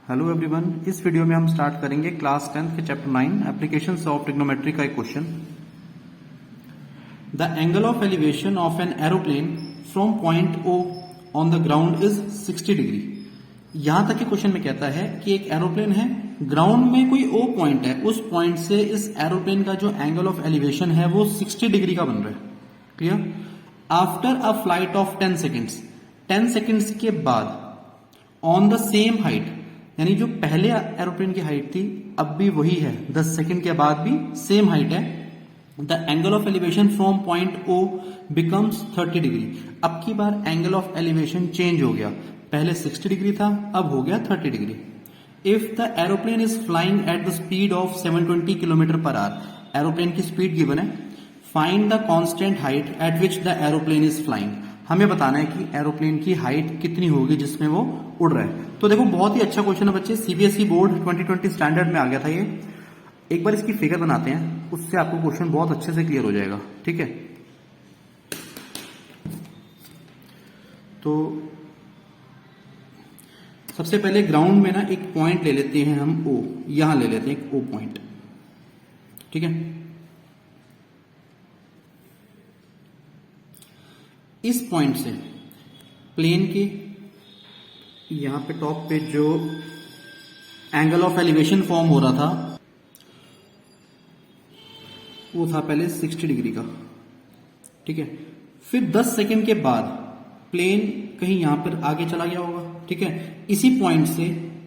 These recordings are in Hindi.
हेलो एवरीवन, इस वीडियो में हम स्टार्ट करेंगे क्लास 10th के चैप्टर 9 एप्लीकेशंस ऑफ ट्रिग्नोमेट्री का एक question. The angle of elevation of an aeroplane from point O on the ground is 60 degree. यहां तक के क्वेश्चन में कहता है कि एक एरोप्लेन है, ग्राउंड में कोई ओ पॉइंट है, उस पॉइंट से इस एरोप्लेन का जो एंगल ऑफ एलिवेशन है वो 60 डिग्री का बन रहा है। Clear? After a flight of 10 seconds, 10 seconds के बाद ऑन द सेम हाइट, यानी जो पहले एरोप्लेन की हाइट थी अब भी वही है, 10 सेकेंड के बाद भी सेम हाइट है। The angle of elevation from point O becomes 30 degree. अब की बार एंगल ऑफ एलिवेशन चेंज हो गया, पहले 60 डिग्री था, अब हो गया 30 degree. If the aeroplane is flying at the speed of 720 kilometre per hour, aeroplane की स्पीड गिवन है, find the constant height eight which the aeroplane is flying. हमें बताना है कि एरोप्लेन की हाइट कितनी होगी जिसमें वो उड़ रहा है। तो देखो बहुत ही अच्छा क्वेश्चन है बच्चे, सीबीएसई बोर्ड 2020 स्टैंडर्ड में आ गया था ये। एक बार इसकी फिगर बनाते हैं, उससे आपको क्वेश्चन बहुत अच्छे से क्लियर हो जाएगा। ठीक है, तो सबसे पहले ग्राउंड में ना एक पॉइंट ले लेते हैं हम ओ, यहां ले लेते हैं एक ओ पॉइंट। ठीक है, इस पॉइंट से प्लेन के यहां पे टॉप पे जो एंगल ऑफ एलिवेशन फॉर्म हो रहा था वो था पहले 60 डिग्री का। ठीक है, फिर 10 सेकेंड के बाद प्लेन कहीं यहां पर आगे चला गया होगा। ठीक है, इसी पॉइंट से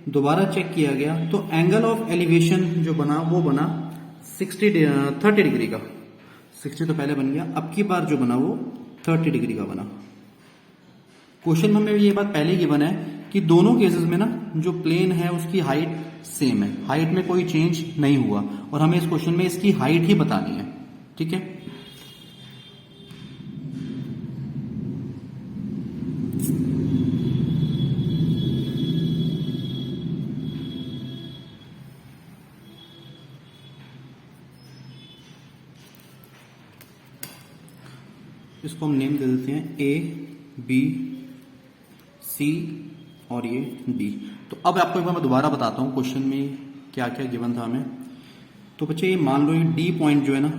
दोबारा चेक किया गया तो एंगल ऑफ एलिवेशन जो बना वो बना 30 डिग्री का। 60 तो पहले बन गया, अब की बार जो बना वो 30 डिग्री का बना। क्वेश्चन में ये बात पहले ही गिवन है कि दोनों केसेस में ना जो प्लेन है उसकी हाइट सेम है, हाइट में कोई चेंज नहीं हुआ, और हमें इस क्वेश्चन में इसकी हाइट ही बतानी है। ठीक है, इसको हम नेम दे देते हैं ए, बी, सी और ये डी। तो अब आपको एक बार मैं दोबारा बताता हूं क्वेश्चन में क्या क्या गिवन था हमें। तो बच्चे ये मान लो ये डी पॉइंट जो है ना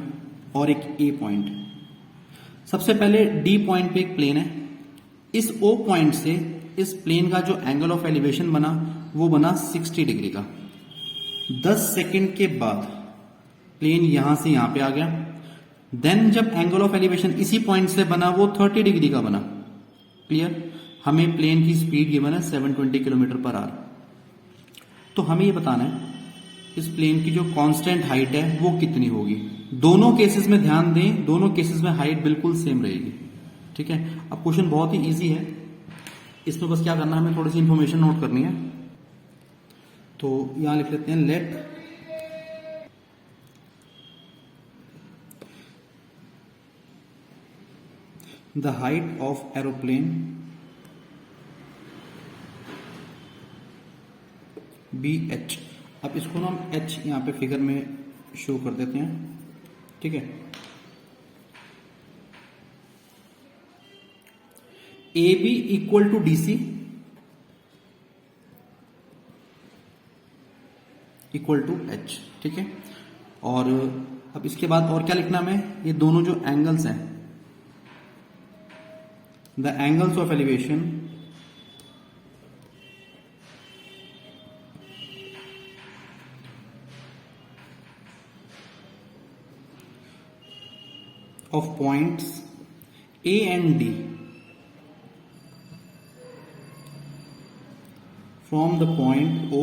और एक ए पॉइंट। सबसे पहले डी पॉइंट पे एक प्लेन है, इस ओ पॉइंट से इस प्लेन का जो एंगल ऑफ एलिवेशन बना वो बना 60 डिग्री का। 10 सेकेंड के बाद प्लेन यहां से यहां पे आ गया, देन जब एंगल ऑफ एलिवेशन इसी पॉइंट से बना वो 30 डिग्री का बना। क्लियर? हमें प्लेन की स्पीड गिवन है 720 किलोमीटर पर आवर। तो हमें ये बताना है इस प्लेन की जो कांस्टेंट हाइट है वो कितनी होगी। दोनों केसेस में ध्यान दें, दोनों केसेस में हाइट बिल्कुल सेम रहेगी। ठीक है, अब क्वेश्चन बहुत ही इजी है, इसमें बस क्या करना है, हमें थोड़ी सी इंफॉर्मेशन नोट करनी है। तो यहां लिख लेते हैं let the height of aeroplane B H. अब इसको ना हम एच यहां पे फिगर में शो कर देते हैं। ठीक है, A B equal to D C equal to H. ठीक है, और अब इसके बाद और क्या लिखना हमें, ये दोनों जो एंगल्स हैं, the angles of elevation of points A and D from the point O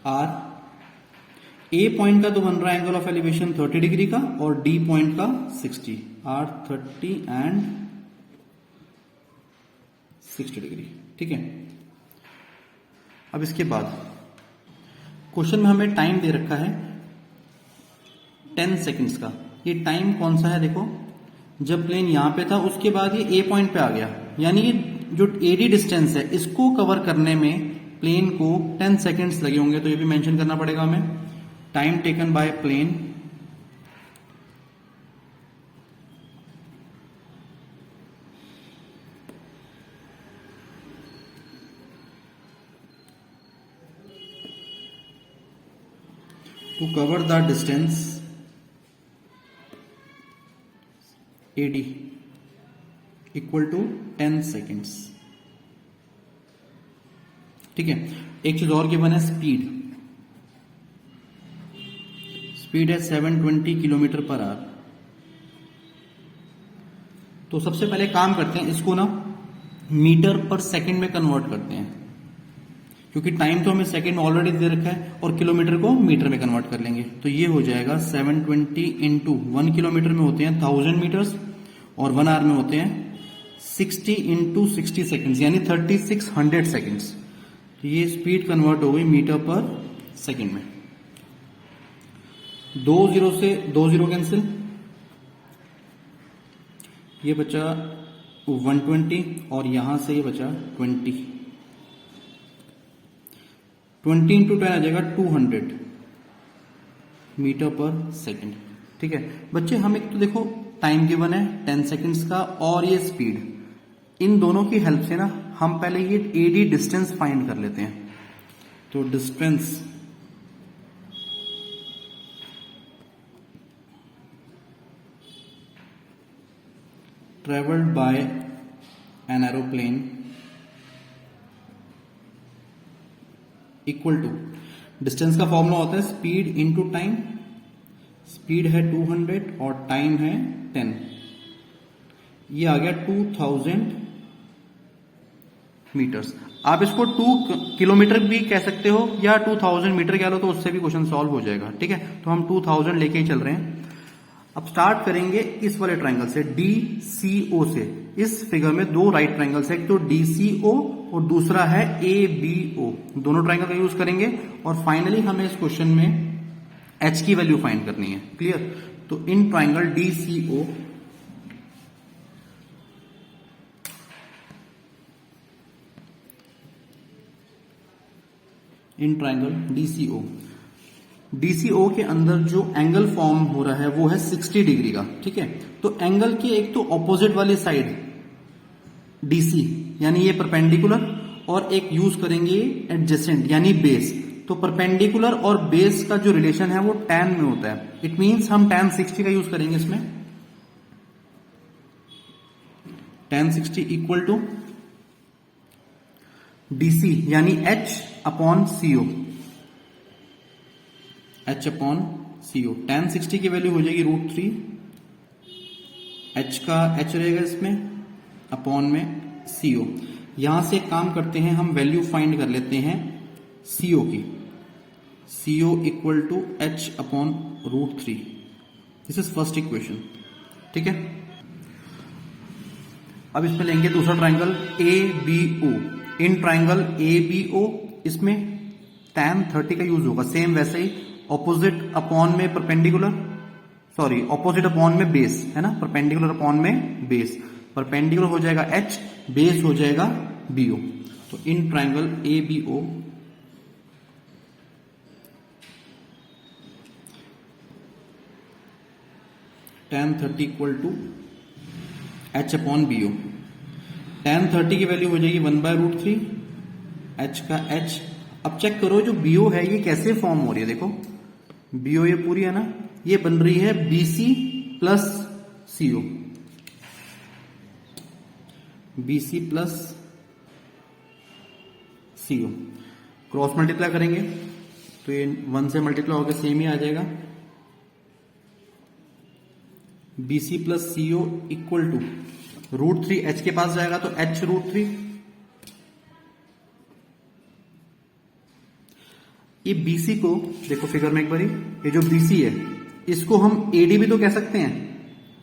are A point का तो बन रहा है एंगल ऑफ एलिवेशन 30 डिग्री का और D पॉइंट का 60, आर 30 एंड 60 डिग्री। ठीक है, अब इसके बाद क्वेश्चन में हमें टाइम दे रखा है 10 सेकेंड्स का। ये टाइम कौन सा है, देखो जब प्लेन यहां पे था उसके बाद ये ए पॉइंट पे आ गया, यानी ये जो एडी डिस्टेंस है इसको कवर करने में प्लेन को 10 सेकेंड्स लगे होंगे। तो ये भी मेंशन करना पड़ेगा हमें, time taken by plane to cover the distance AD equal to 10 seconds. ठीक है, एक चीज और गिवन है, स्पीड है 720 किलोमीटर पर आवर। तो सबसे पहले काम करते हैं, इसको ना मीटर पर सेकंड में कन्वर्ट करते हैं, क्योंकि टाइम तो हमें सेकंड में ऑलरेडी दे रखा है, और किलोमीटर को मीटर में कन्वर्ट कर लेंगे। तो ये हो जाएगा 720 इंटू 1 किलोमीटर में होते हैं 1000 मीटर्स, और 1 आवर में होते हैं 60 इंटू 60 सेकेंड्स, यानी 3600 सेकेंड्स। तो ये स्पीड कन्वर्ट हो गई मीटर पर सेकंड में। 2 जीरो से 2 जीरो कैंसिल, ये बचा 120, और यहां से ये बचा 20 इंटू 10 आ जाएगा 200 मीटर पर सेकंड। ठीक है बच्चे, हम एक तो देखो टाइम गिवन है 10 सेकेंड्स का, और ये स्पीड, इन दोनों की हेल्प से ना हम पहले ये AD डिस्टेंस फाइंड कर लेते हैं। तो distance travelled by an aeroplane equal to, distance का फॉर्मूला होता है स्पीड इंटू टाइम। स्पीड है 200 और टाइम है 10, ये आ गया 2000 मीटर्स। आप इसको 2 किलोमीटर भी कह सकते हो या 2000 मीटर कह लो, तो उससे भी क्वेश्चन सॉल्व हो जाएगा। ठीक है, तो हम 2000 लेके ही चल रहे हैं। अब स्टार्ट करेंगे इस वाले ट्रायंगल से, DCO से। इस फिगर में 2 राइट ट्रायंगल्स है, एक तो DCO और दूसरा है ABO। दोनों ट्रायंगल का यूज करेंगे, और फाइनली हमें इस क्वेश्चन में H की वैल्यू फाइंड करनी है। क्लियर? तो इन ट्रायंगल DCO DCO के अंदर जो एंगल फॉर्म हो रहा है वो है 60 डिग्री का। ठीक है, तो एंगल के एक तो ऑपोजिट वाली साइड DC यानी ये परपेंडिकुलर, और एक यूज करेंगे एडजेसेंट यानी बेस। तो परपेंडिकुलर और बेस का जो रिलेशन है वो tan में होता है। इट मींस हम tan 60 का यूज करेंगे इसमें। tan 60 इक्वल टू DC यानी H upon CO। H upon CO, tan 60 की वैल्यू हो जाएगी √3, H का H रहेगा इसमें, अपॉन में CO। यहां से एक काम करते हैं, हम वैल्यू फाइंड कर लेते हैं CO की। CO equal to H upon √3। This is first equation. ठीक है, अब इसमें लेंगे दूसरा triangle ABO। In triangle ABO इसमें tan 30 का यूज होगा, सेम वैसे ही ऑपोजिट अपॉन में परपेंडिकुलर, सॉरी ऑपोजिट अपॉन में बेस है ना, परपेंडिकुलर अपॉन में बेस। परपेंडिकुलर हो जाएगा H, बेस हो जाएगा BO। तो in triangle ABO tan 30 equal to H upon BO। tan 30 की वैल्यू हो जाएगी 1/√3, H का H। अब चेक करो जो BO है ये कैसे फॉर्म हो रही है। देखो BO ये पूरी है ना, ये बन रही है BC plus CO, BC plus CO। Cross multiply करेंगे तो ये 1 से मल्टीप्लाई होकर सेम ही आ जाएगा। BC plus CO equal to √3, H के पास जाएगा तो H √3। ये BC को देखो फिगर में एक बारी, ये जो BC है इसको हम AD भी तो कह सकते हैं,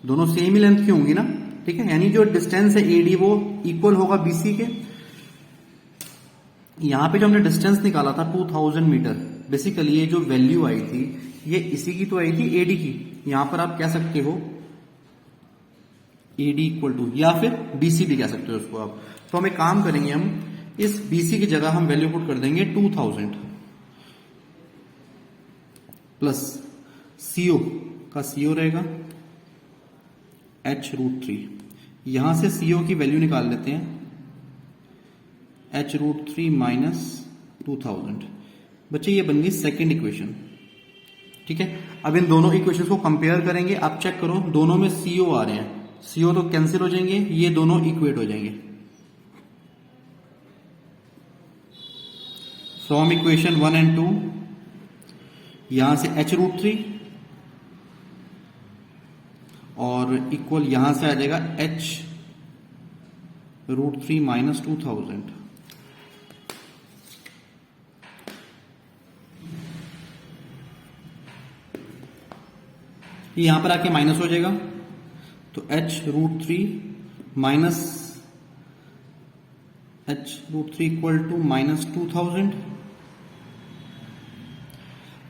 दोनों सेम ही लेंथ की होंगी ना। ठीक है, यानी जो डिस्टेंस है AD वो इक्वल होगा BC के। यहां पे जो हमने डिस्टेंस निकाला था 2000 मीटर, बेसिकली ये जो वैल्यू आई थी ये इसी की तो आई थी, AD की। यहां पर आप कह सकते हो AD इक्वल टू, या फिर BC भी कह सकते हो उसको आप। तो हम एक काम करेंगे, हम इस BC की जगह हम वैल्यू पुट कर देंगे 2000 प्लस CO का CO रहेगा H √3। यहां से CO की वैल्यू निकाल लेते हैं, H √3 माइनस 2000। बच्चे ये बन गई सेकेंड इक्वेशन। ठीक है, अब इन दोनों इक्वेशंस को कंपेयर करेंगे। आप चेक करो, दोनों में सीओ आ रहे हैं, सीओ तो कैंसिल हो जाएंगे, ये दोनों इक्वेट हो जाएंगे। फ्रॉम इक्वेशन 1 एंड 2 यहां से h√3 और इक्वल यहां से आ जाएगा h√3 माइनस 2000। यहां पर आके माइनस हो जाएगा, तो h√3 minus h√3 equal to minus 2000।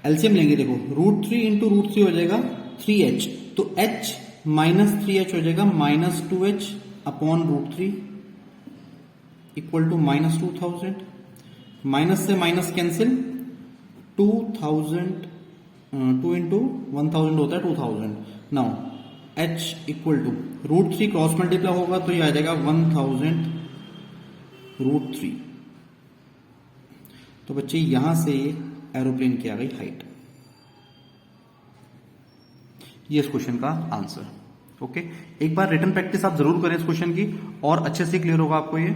LCM लेंगे, देखो √3 इंटू √3 हो जाएगा 3h, तो h माइनस 3h हो जाएगा minus 2h upon √3 equal to minus 2000। Minus से माइनस कैंसिल, 2000 2 इंटू 1000 होता है 2000। Now h equal to √3 cross multiply होगा तो ये आ जाएगा 1000 √3। तो बच्चे यहां से एरोप्लेन की आ गई हाइट। ये इस क्वेश्चन का आंसर। ओके, एक बार रिटन प्रैक्टिस आप जरूर करें इस क्वेश्चन की, और अच्छे से क्लियर होगा आपको ये।